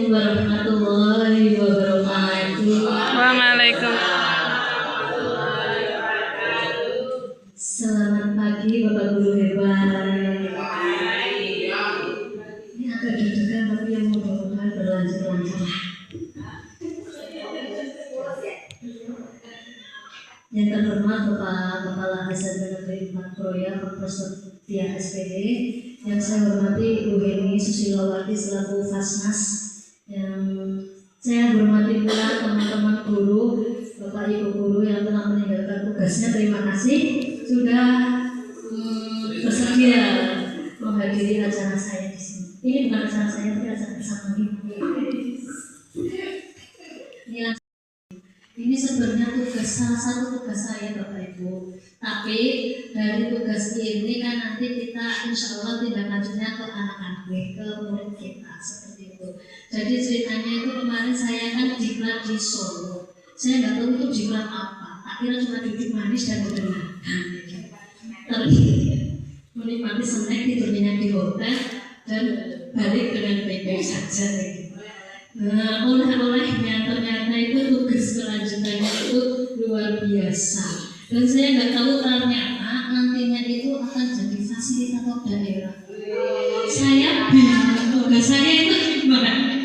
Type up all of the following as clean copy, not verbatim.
warahmatullahi wabarakatuh. Waalaikumsalam. Selamat pagi Bapak Guru hebat. Ini agak deg-degan tapi yang mudah-mudahan berlanjut lancar. Yang terhormat Bapak Kepala SMK Negeri 4 Kroya Profesor Tia SPD, yang saya hormati Ibu Heni Susilowati selaku Fasnas, yang saya hormati pula teman-teman guru, Bapak Ibu guru yang telah meninggalkan tugasnya. Terima kasih sudah bersedia menghadiri acara saya di sini. Ini bukan acara saya, tapi acara bersama ini. Ini sebenarnya salah satu tugas saya Bapak Ibu. Tapi dari tugas ini kan nanti kita insya Allah tindak lanjutnya ke anak-anak, ke murid kita seperti itu. Jadi ceritanya itu kemarin saya kan diklat di Solo. Saya nggak tahu itu diklat apa. Tak kira cuma duduk manis dan mendengarkan. Tapi menikmati snack, tidurnya di hotel dan balik dengan baik-baik saja. Nah, oleh-olehnya ternyata itu tugas kelanjutannya itu luar biasa. Dan saya nggak tahu ternyata nantinya itu akan jadi fasilitator daerah. Saya bingung tugas saya itu gimana.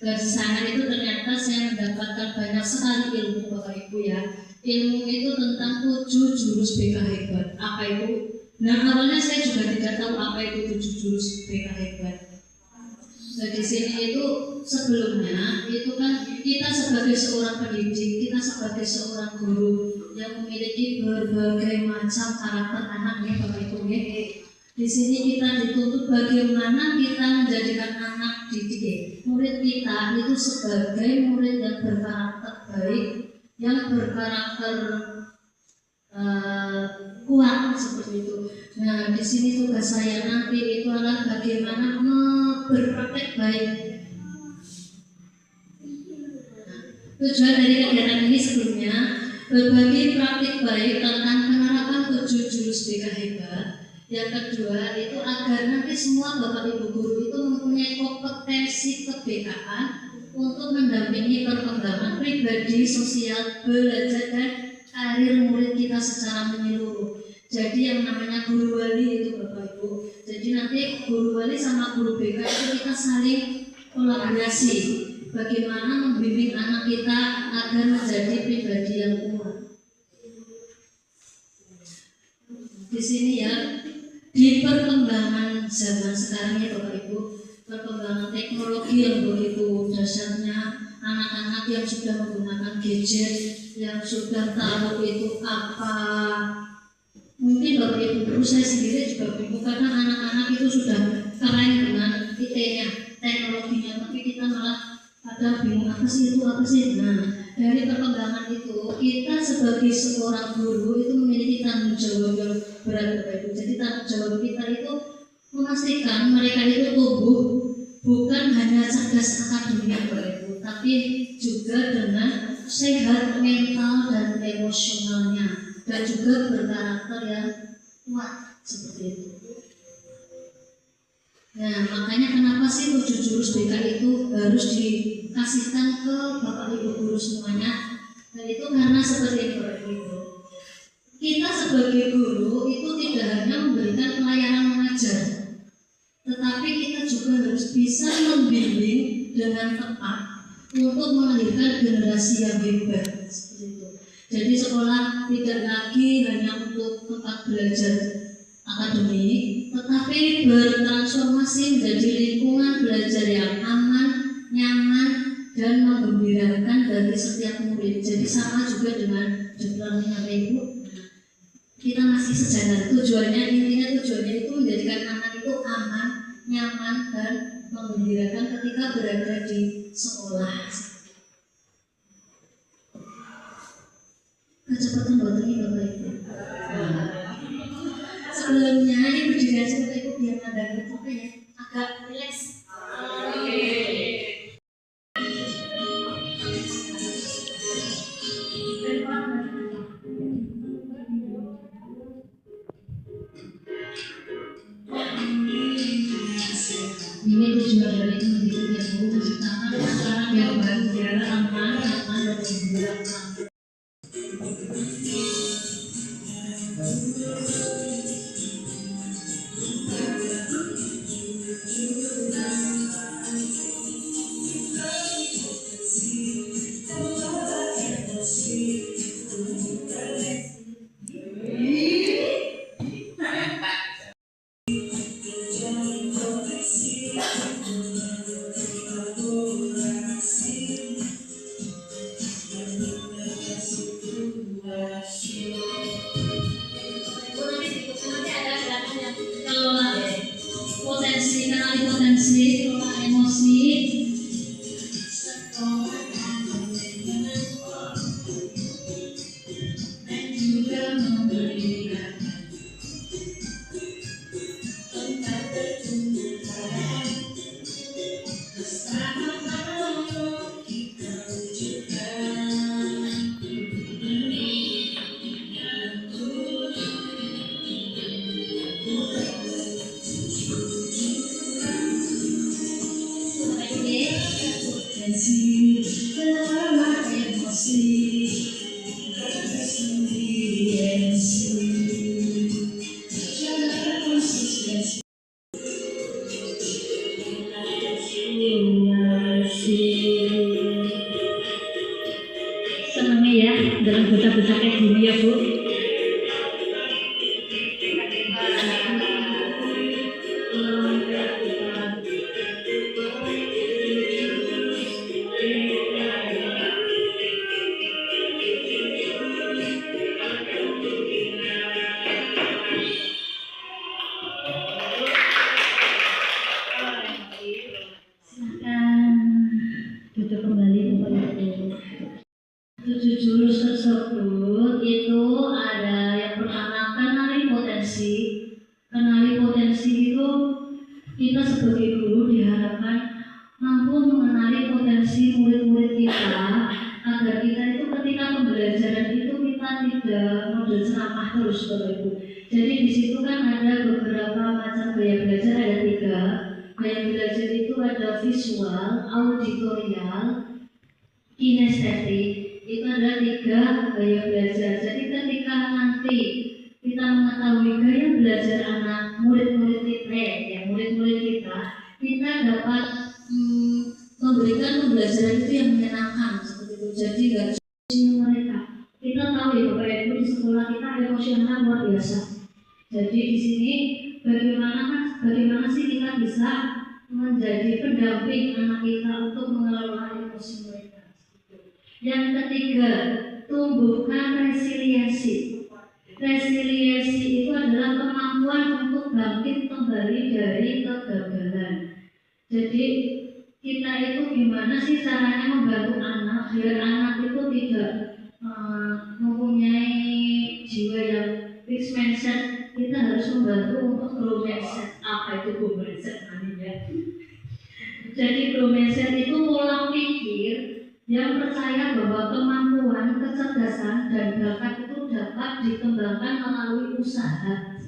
Dari sana itu ternyata saya mendapatkan banyak sekali ilmu Bapak Ibu ya. Ilmu itu tentang 7 jurus BK hebat. Apa itu? Nah awalnya saya juga tidak tahu apa itu 7 jurus BK hebat. Nah, di sini itu sebelumnya itu kan kita sebagai seorang pendidik, kita sebagai seorang guru yang memiliki berbagai macam karakter anak ya Bapak Ibu ya. Di sini kita dituntut bagaimana kita menjadikan anak didik murid kita itu sebagai murid yang berkarakter baik, yang berkarakter kuat seperti itu. Nah, di sini tugas saya nanti itu adalah bagaimana berpraktek baik. Tujuan dari kegiatan ini sebelumnya berbagi praktik baik tentang penerapan 7 jurus BK hebat. Yang kedua itu agar nanti semua Bapak Ibu guru itu mempunyai kompetensi keBK-an untuk mendampingi perkembangan pribadi, sosial, belajar dan karir murid kita secara menyeluruh. Jadi yang namanya guru wali itu Bapak Ibu. Jadi nanti guru wali sama guru BK itu kita saling kolaborasi. Bagaimana membimbing anak kita agar menjadi pribadi yang kuat. Di sini ya, di perkembangan zaman sekarang ya Bapak Ibu, perkembangan teknologi yang begitu dasarnya, anak-anak yang sudah menggunakan gadget, yang sudah tahu itu apa. Mungkin Bapak Ibu guru saya sendiri juga bingung karena anak-anak itu sudah keren dengan IT-nya, teknologinya, tapi kita malah ada bingung apa sih itu, apa sih. Nah, dari perkembangan itu kita sebagai seorang guru itu memiliki tanggung jawab yang berat Bapak Ibu. Jadi tanggung jawab kita itu memastikan mereka itu tumbuh bukan hanya cerdas akademik Bapak Ibu, tapi juga dengan sehat mental dan emosionalnya, dan juga berkarakter yang kuat seperti itu. Nah, makanya kenapa sih 7 jurus BK itu harus dikasihkan ke Bapak Ibu guru semuanya? Dan itu karena seperti itu Bapak Ibu. Kita sebagai guru itu tidak hanya memberikan pelayanan mengajar, tetapi kita juga harus bisa membimbing dengan tepat untuk melahirkan generasi yang hebat seperti itu. Jadi sekolah tidak lagi hanya untuk tempat belajar akademik, tetapi bertransformasi menjadi lingkungan belajar yang aman, nyaman, dan menggembirakan bagi setiap murid. Jadi sama juga dengan learning Bapak Ibu. Kita masih sejalan. Tujuannya, intinya tujuannya itu menjadikan anak itu aman, nyaman, dan menggembirakan ketika berada di sekolah. Kecepatan buat ini Bapak Ibu. Sebelumnya ini berdiri aja Bapak Ibu biar ada apa ya, agak rileks. Ini tujuan pembelajaran itu mendidik yang baru menciptakan acara yang bahagia, aman, nyaman, dan menggembirakan. Potensi, kelola emosi, dan juga memberikan tempat pertumbuhan bersama-sama kita wujudkan dunia yang potensi, kelola emosi, resiliensi, jaga konsistensi, senangnya ya dalam buta-buta kayak gini ya Bu. Duduk kembali Bapak Ibu. 7 jurus tersebut itu ada yang pertama kenali potensi. Kenali potensi itu kita sebagai guru diharapkan mampu mengenali potensi murid-murid kita agar kita itu ketika pembelajaran itu kita tidak model ceramah terus Bapak Ibu. Jadi di situ kan ada beberapa macam gaya belajar, ada 3. Gaya belajar itu ada visual, auditorial, kinestetik. Itu ada 3 gaya belajar. Jadi ketika nanti kita mengetahui gaya belajar anak murid-murid kita, ya murid-murid kita dapat memberikan pembelajaran itu yang menyenangkan seperti itu. Jadi nggak mereka. Kita tahu ya Bapak Ibu di sekolah kita emosional luar biasa. Jadi di sini bagaimana sih kita bisa menjadi pendamping anak kita untuk mengelola emosi mereka. Yang ketiga, tumbuhkan resiliensi. Resiliensi itu adalah kemampuan untuk bangkit kembali dari kegagalan. Jadi kita itu gimana sih caranya membantu anak biar anak itu tidak mempunyai jiwa yang fixed mindset. Kita harus membantu untuk grow mindset. Apa itu grow mindset namanya? Jadi grow mindset itu pola pikir yang percaya bahwa kemampuan, kecerdasan, dan bakat itu dapat dikembangkan melalui usaha.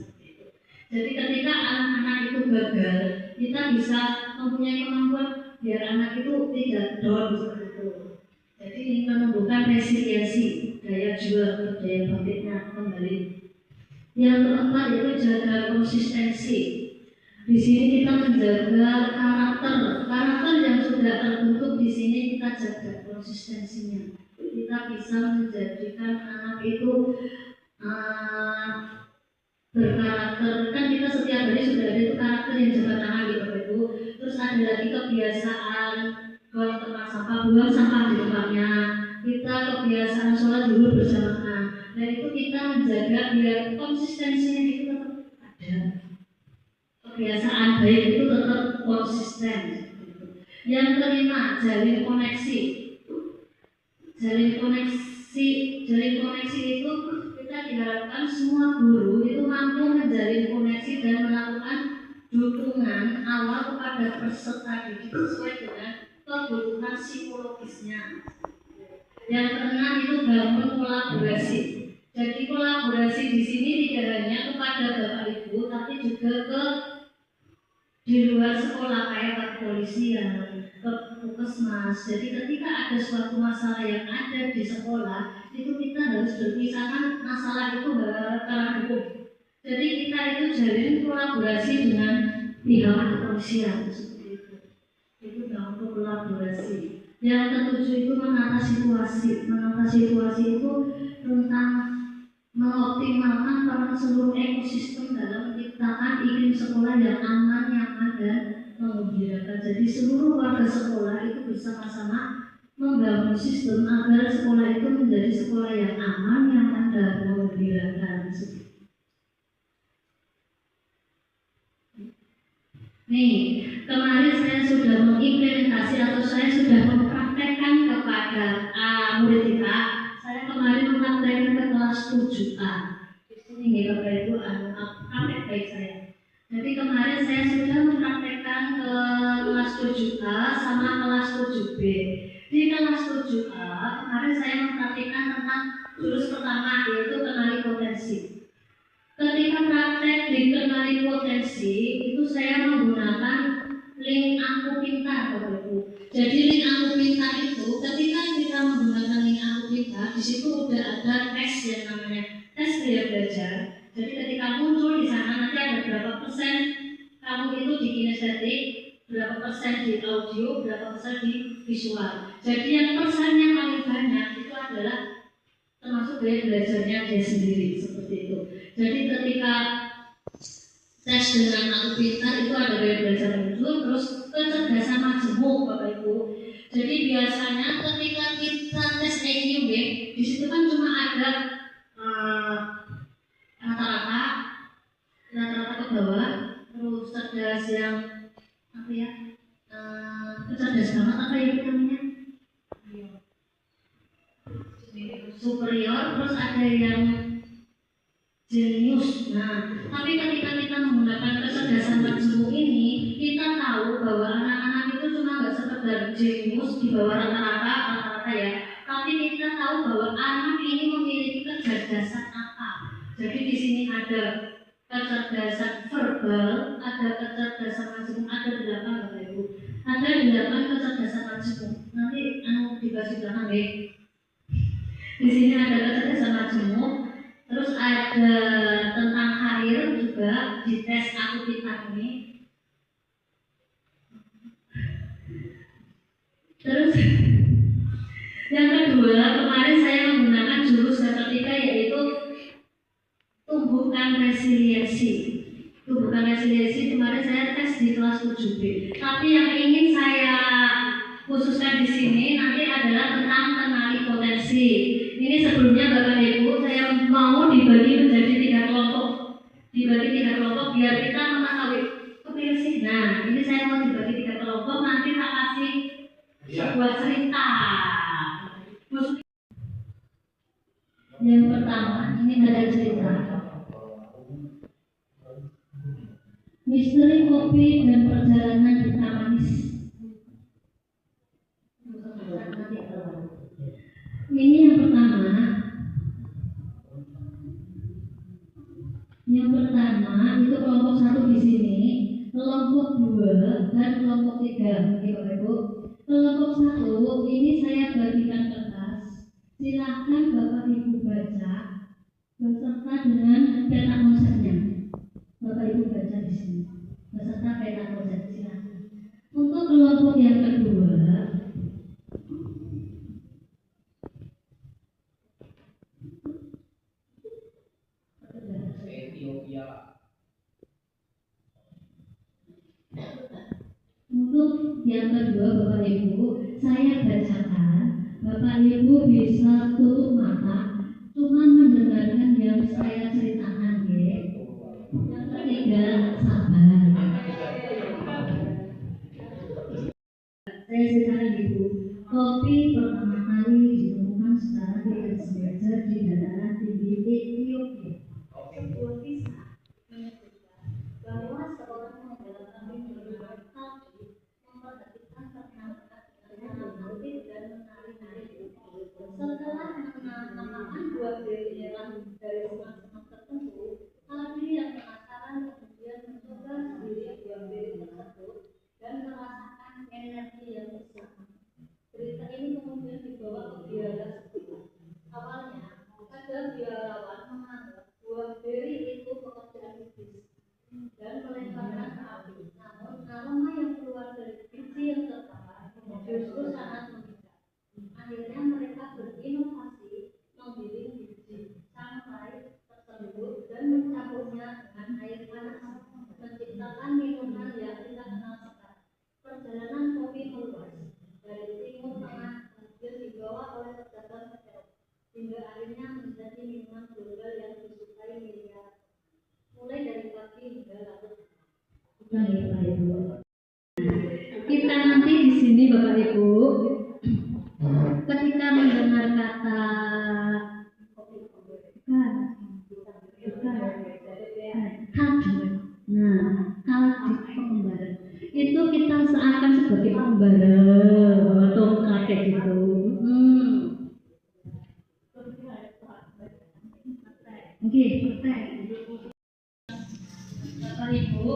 Jadi ketika anak-anak itu gagal, kita bisa mempunyai kemampuan biar anak itu tidak down seperti itu. Jadi ini menumbuhkan resiliensi, daya juang atau daya bangkitnya kembali. Yang keempat itu jaga konsistensi. Di sini kita menjaga karakter yang sudah terbentuk. Di sini kita jaga konsistensinya. Kita bisa menjadikan anak itu berkarakter. Kan kita setiap hari sudah ada itu karakter yang jaga tangan gitu Bapak Ibu. Terus ada lagi kebiasaan kalau tempat sampah buang sampah di tempatnya. Kita kebiasaan sholat dulu berjamaah. Dan itu kita menjaga biar konsistensinya itu tetap ada. Kebiasaan baik itu tetap konsisten. Yang kelima, jalin koneksi. Jalin koneksi itu kita diharapkan semua guru itu mampu menjalin koneksi dan melakukan dukungan awal kepada peserta didik sesuai dengan kebutuhan psikologisnya. Yang keenam itu bangun kolaborasi. Jadi kolaborasi di sini tidak hanya kepada Bapak Ibu, tapi juga ke di luar sekolah kayak ke kepolisian, ke puskesmas. Jadi ketika ada suatu masalah yang ada di sekolah, itu kita harus berpisahkan masalah itu karena hukum. Jadi kita itu jalin kolaborasi dengan pihak kepolisian seperti itu. Itu untuk kolaborasi. Yang ketujuh itu menata situasi. Menata situasi itu tentang mengoptimalkan peran seluruh ekosistem dalam menciptakan iklim sekolah yang aman, nyaman, dan menggembirakan. Jadi seluruh warga sekolah itu bersama-sama membangun sistem agar sekolah itu menjadi sekolah yang aman, nyaman, dan menggembirakan. Nih, kemarin saya sudah mengimplementasi atau saya sudah mempraktekkan kepada murid kita. Saya kemarin mempraktekkan ke kelas 7A. Ini Bapak Ibu, praktek baik saya. Jadi kemarin saya sudah mempraktekkan ke kelas 7A sama kelas 7B. Di kelas 7A kemarin saya mempraktekkan tentang jurus pertama, yaitu kenali potensi. Ketika praktek di kenali potensi itu saya menggunakan link Aku Pintar, Bapak Ibu. Jadi link Aku Pintar itu ketika kita menggunakan link Aku Pintar, di situ udah ada tes yang namanya tes gaya belajar. Jadi ketika muncul di sana nanti ada berapa persen kamu itu di kinestetik, berapa persen di audio, berapa persen di visual. Jadi yang persennya paling banyak itu adalah termasuk gaya belajarnya dia sendiri, seperti itu. Jadi ketika tes dengan Aku Pintar itu ada gaya belajar muncul, terus kecerdasan majemuk, Bapak Ibu. Jadi biasanya ketika kita tes IQ, di situ kan cuma ada rata-rata ke bawah, terus cerdas yang apa ya, cerdas banget apa ya namanya, superior, terus ada yang jenius. Nah, tapi ketika kita menggunakan kecerdasan majemuk ini, kita tahu bahwa anak-anak itu cuma nggak sekedar jenius di bawah rata-rata ya, tapi kita tahu bahwa anak ini memiliki kecerdasan apa. Jadi di sini ada kecerdasan verbal, ada kecerdasan majemuk, ada 8 Bapak Ibu. Ada 8 kecerdasan majemuk. Nanti dibahas di belakang ya. Di sini ada kecerdasan majemuk. Terus ada tentang karir juga di tes Aku Pintar ini. Terus yang kedua, kemarin saya menggunakan jurus ketiga yaitu tumbuhkan resiliensi. Tumbuhkan resiliensi kemarin saya tes di kelas 7B. Tapi yang ingin saya khususkan di sini nanti adalah tentang kenali potensi. Ini sebelumnya Bapak Ibu saya mau dibagi menjadi 3 kelompok. Dibagi 3 kelompok biar kita mengetahui kepilih sih. Nah, ini saya mau dibagi 3 kelompok, nanti tak kasih sebuah cerita. Yang pertama, ini ada cerita. Misteri kopi dan perjalanan di Tamanis. Ini yang pertama. Yang pertama itu kelompok 1 di sini, kelompok 2 dan kelompok 3. Oke Bapak Ibu. Kelompok 1 ini saya bagikan kertas. Silahkan Bapak Ibu baca beserta dengan peta konsepnya. Bapak Ibu baca di sini beserta peta konsep, silahkan. Untuk kelompok yang kedua, untuk yang kedua Bapak Ibu, saya bacakan. Bapak Ibu bisa tutup mata, cuma mendengarkan yang saya ceritakan ya. Yang ketiga, sabar. Saya ceritakan Ibu, kopi pertama kali ditemukan secara tidak sengaja di dataran tinggi Ethiopia. Sebuah kisah menyebutkan bahwa seorang pengembala kambing bernama Kalbi memperhatikan ternak-ternak dengan aktif dan menari-nari. Setelah menamakan buah beri dari senang-senang tertentu, Kalbi yang penasaran kemudian mencoba sendiri buah beri tersebut. sini Bapak Ibu, ketika mendengar kata kado, kado pengembara, itu kita seakan sebagai pengembara atau kakek gitu. Oke, Bapak Ibu.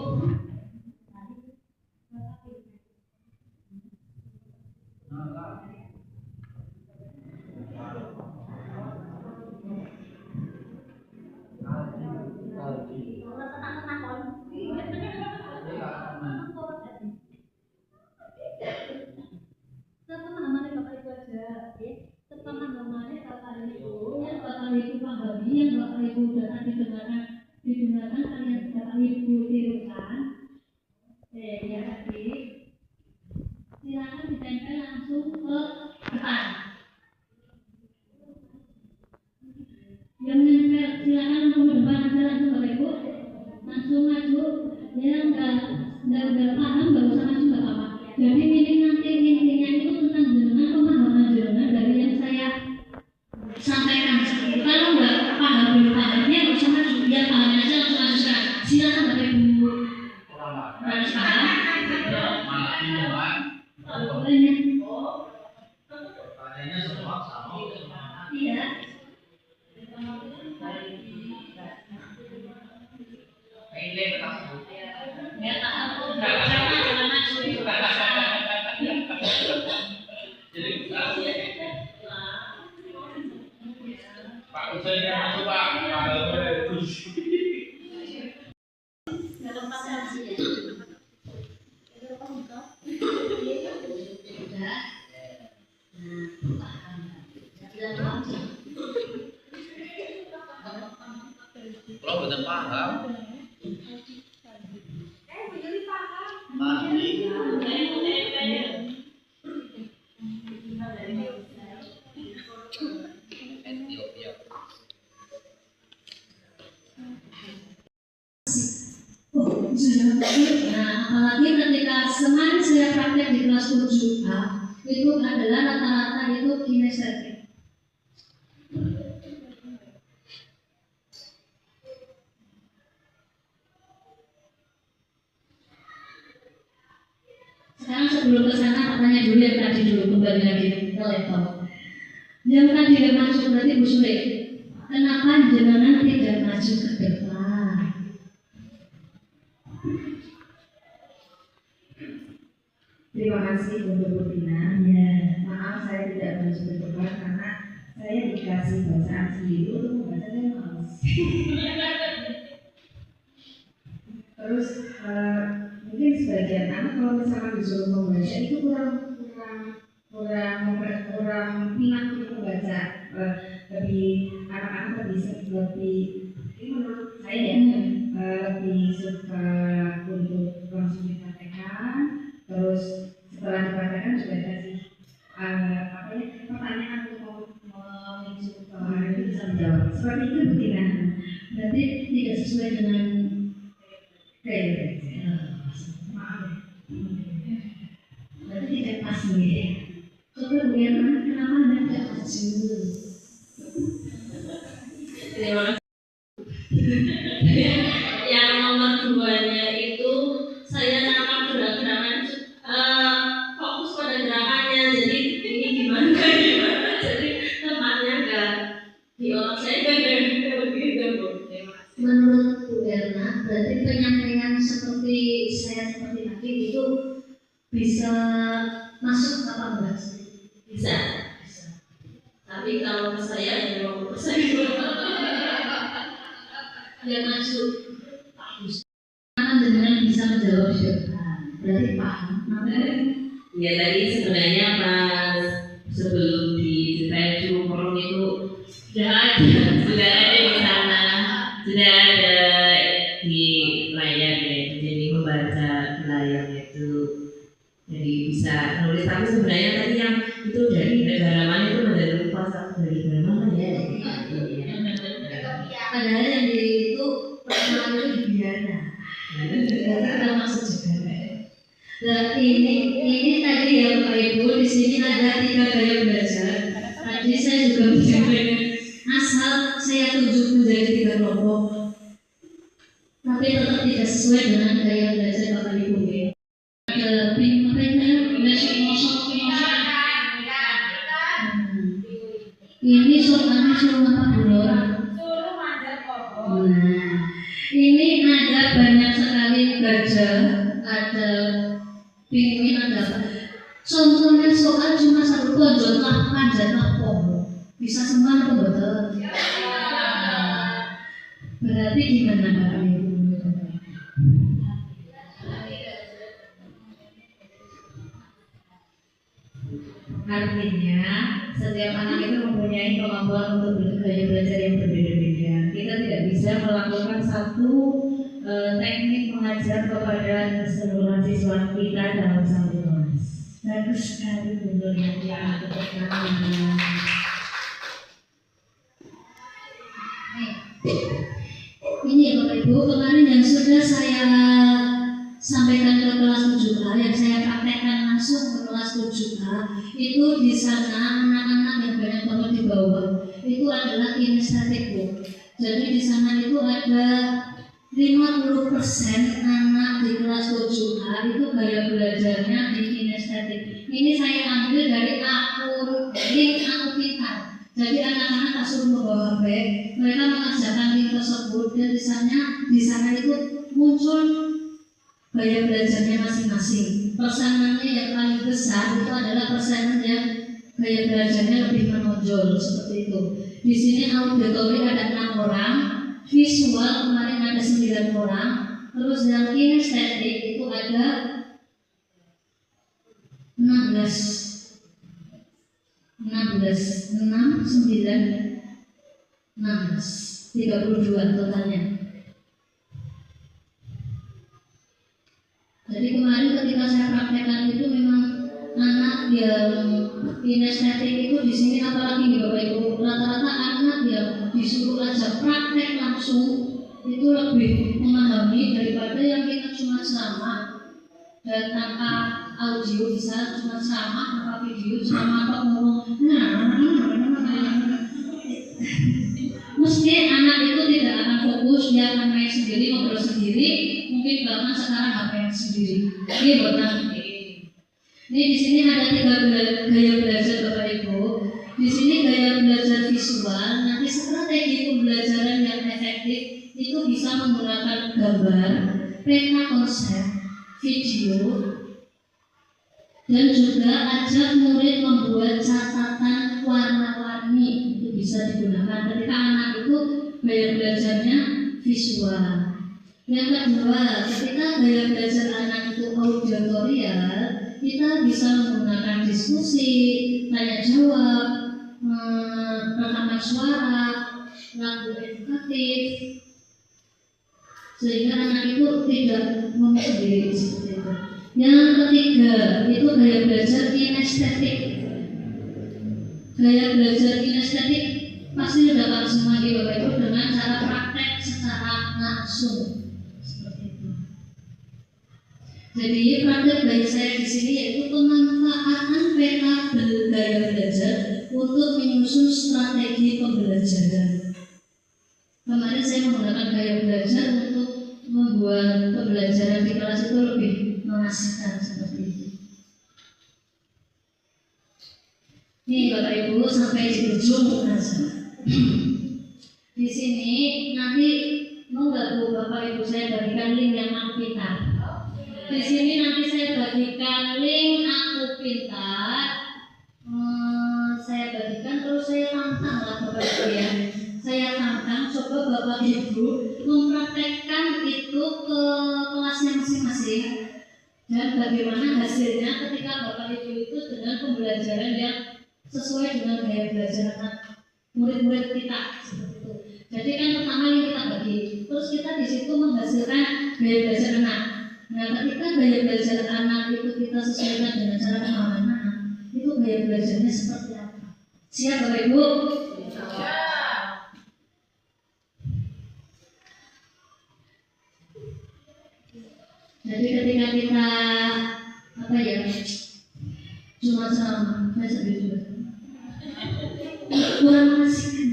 Yang Bapak Ibu datang didengarkan kalian Bapak Ibu tirukan, ya tadi silakan ditempel langsung ke depan. Yang nempel silakan langsung ke depan aja langsung Bapak Ibu, langsung maju. Yang nggak paham nggak usah maju nggak apa-apa. Jadi ini nanti intinya itu tentang jenengan pemahaman jenengan dari yang saya sampaikan. Kalau nggak paham belum pahamnya nggak usah maju, biar pahamnya aja langsung maju sekarang. Silakan Bapak Ibu. Harus paham. Pertanyaannya semua sama. Iya. Ya paham. Jangan maju. Pak Usain yang masuk Pak. Kalau betul paham. Apalagi ketika kemarin saya praktek di kelas 7A, itu adalah rata-rata itu kinestetik. Sekarang sebelum ke sana tanya dulu yang tadi dulu, kembali lagi ke laptop. Yang tadi yang masuk berarti Bu Sule, kenapa jenengan tidak maju ke depan? Terima kasih untuk Bu Tina. Maaf saya tidak maju ke depan karena saya dikasih bacaan sendiri untuk membaca saya males. Terus mungkin sebagian anak kalau misalkan disuruh membaca itu kurang minat untuk membaca. Lebih anak-anak lebih ini menurut saya ya lebih suka untuk langsung dipraktekkan. Terus setelah dipraktekkan juga kasih pertanyaan untuk memicu itu bisa menjawab. Seperti itu Bu Tina. Berarti tidak sesuai dengan maaf. berarti tidak pas nih. Coba Bu Yana, kenapa Anda tidak maju? Terima kasih. Yang nomor 2-nya itu saya nangkap gerakan fokus pada gerakannya, jadi ini gimana jadi tempatnya nggak di otak saya kayak begitu Bu. Menurut Bu Erna, berarti penyampaian seperti saya seperti tadi itu bisa masuk apa enggak? Bisa. Tapi kalau saya ya mau saya Yang maju bagus. Karena jenengan bisa menjawab berarti paham. ya tadi sebenarnya pas sebelum diceritain Cumprong itu sudah ada di sana, sudah ada di layar ya, jadi membaca di layar itu jadi bisa nulis. Tapi sebenarnya tadi yang itu dari negara mana itu ada lupa satu dari negara mana ya. Padahal yang di itu pertama itu di Biana. Itu termasuk juga. Nah ini tadi yang Ini soalnya suruh apa Bro? Suruh manjat pohon. Nah, ini ada banyak sekali gajah, ada pinguin, ada apa? Contohnya soal cuma satu tonjollah manjatlah pohon. Bisa semua atau betul? Berarti gimana Bapak Ibu? Artinya setiap anak itu mempunyai kemampuan untuk gaya belajar yang berbeda-beda. Kita tidak bisa melakukan satu teknik mengajar kepada keseluruhan siswa kita dalam satu kelas. Bagus sekali Bu yang pertama. Ini Bapak Ibu, kemarin yang sudah saya sampaikan ke kelas 7A, yang saya praktekkan langsung ke kelas 7A, itu di sana anak-anak yang banyak banget di bawah itu adalah kinestetik Bu. Jadi di sana itu ada 50% anak di kelas 7A itu gaya belajarnya di kinestetik. Ini saya ambil dari link Aku Pintar. Jadi anak-anak tak suruh membawa HP, mereka mengerjakan link tersebut dan di sana itu muncul gaya belajarnya masing-masing. Persenannya yang paling besar itu adalah persenan yang gaya belajarnya lebih menonjol seperti itu. Di sini auditori ada 6 orang, visual kemarin ada 9 orang, terus yang kinestetik itu ada 16, 6, 9, 16, 32 totalnya. Jadi kemarin ketika saya praktekkan itu memang anak yang kinestetik itu di sini apalagi nih Bapak Ibu, rata-rata anak yang disuruh aja praktek langsung itu lebih memahami daripada yang kita cuma ceramah dan tanpa audio, bisa cuma ceramah tanpa video, ceramah apa ngomong mesti anak itu tidak akan fokus, dia akan main sendiri, ngobrol sendiri, mungkin bahkan sekarang HP sendiri. Ini botak. Ini di sini ada 3 gaya belajar Bapak Ibu. Di sini gaya belajar visual. Nanti strategi pembelajaran yang efektif itu bisa menggunakan gambar, peta konsep, video, dan juga ajak murid membuat catatan warna-warni. Itu bisa digunakan ketika anak itu gaya belajarnya visual. Yang kedua, ketika gaya belajar anak itu auditorial, kita bisa menggunakan diskusi, tanya jawab, rekaman suara, lagu edukatif, sehingga anak itu tidak ngomong sendiri seperti itu. Yang ketiga, itu gaya belajar kinestetik. Gaya belajar kinestetik pasti dapat semua di Bapak Ibu dengan cara praktek secara langsung. Jadi praktek bagi saya di sini yaitu pemanfaatan peta gaya belajar untuk menyusun strategi pembelajaran. Kemarin saya menggunakan gaya belajar untuk membuat pembelajaran di kelas itu lebih mengasihkan seperti itu. Nih Bapak Ibu sampai di ujung aja. Di sini nanti mau nggak Bu Bapak Ibu saya bagikan link yang Aku Pintar. Di sini nanti saya bagikan link Aku Pintar. Saya bagikan terus saya tantang lah Bapak Ibu ya. Saya tantang coba Bapak Ibu mempraktekkan itu ke kelasnya masing-masing dan bagaimana hasilnya ketika Bapak Ibu itu dengan pembelajaran yang sesuai dengan gaya belajar murid-murid kita seperti itu. Jadi kan pertama yang kita bagi, terus kita di situ menghasilkan gaya belajar anak. Nah, ketika gaya belajar anak itu kita sesuaikan dengan cara pemahaman anak, itu gaya belajarnya seperti apa? Siap Bapak Ibu? Jadi ketika kita cuma sama, saya sedih juga. Kurang mengasihkan.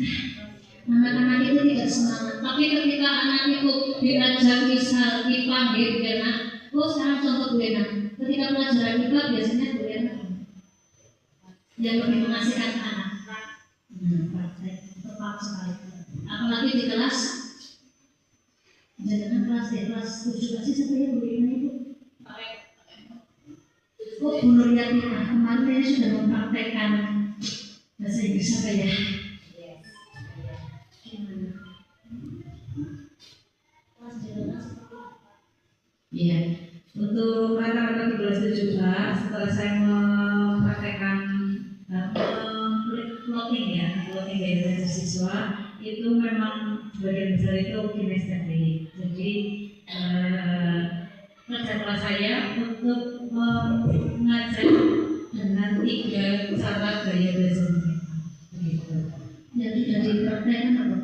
Anak-anak itu tidak semangat. Tapi ketika anak itu diajak misal dipanggil Bu Ena, sekarang contoh Bu Ena. Ketika pelajaran IPA biasanya Bu Ena yang lebih mengasihkan anak. Praktek tepat sekali. Apalagi di kelas, jangan kelas 7 kasih siapa yang berikan itu? Oh, Bu Nuryatina kemarin sudah mempraktekkan bahasa Inggris apa ya? Gimana? Kelas 11 Iya, untuk kata-kata di kelas 7A setelah saya mempraktekkan plotting dari bahasa siswa itu memang sebagian besar itu kinestetik. Jadi kerja saya untuk mengajar dengan 3 cara gaya belajar mereka. Begitu. jadi praktekkan apa?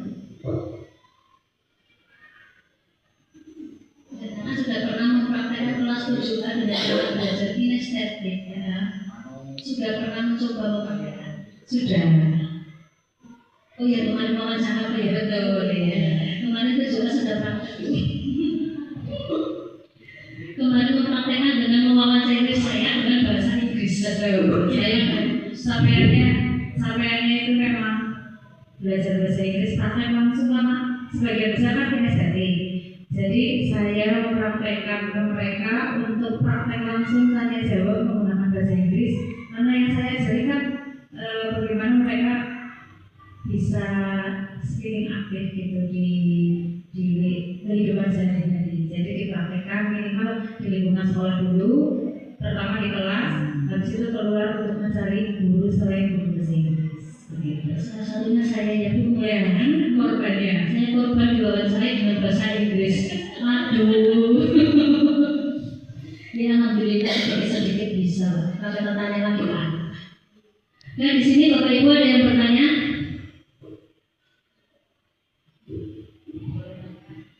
Karena sudah pernah mempraktekkan kelas 7A dengan cara belajar kinestetik ya. Sudah pernah mencoba mempraktekkan? Sudah. Oh ya, kemarin wawancara apa ya? Betul ya. Kemarin itu juga sudah praktek. Kemarin mempraktekkan dengan mewawancarai saya dengan bahasa Inggris. Betul. Saya kan Sampaiannya itu memang belajar bahasa Inggris praktek langsung karena sebagian besar kan kinestetik. Jadi saya mempraktekkan ke mereka untuk praktek langsung tanya jawab menggunakan bahasa Inggris karena yang saya ajari kan bagaimana mereka bisa speaking aktif gitu di kehidupan sehari-hari. Jadi dipraktekkan minimal di lingkungan sekolah dulu, pertama di kelas, habis itu keluar untuk mencari guru selain guru bahasa Inggris. Begitu. Salah satunya saya ya Bu. Ya, korbannya. Saya korban diwawancarai dengan bahasa Inggris. Aduh. Ya alhamdulillah sedikit bisa. Kalau kita tanya lagi kan. Nah di sini Bapak Ibu ada yang bertanya?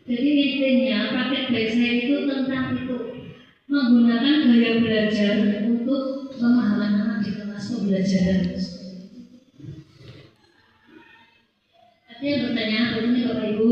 Jadi intinya paket baik saya itu tentang itu menggunakan gaya belajar untuk pemahaman anak di kelas pembelajaran. Ada yang bertanya apa ini Bapak Ibu?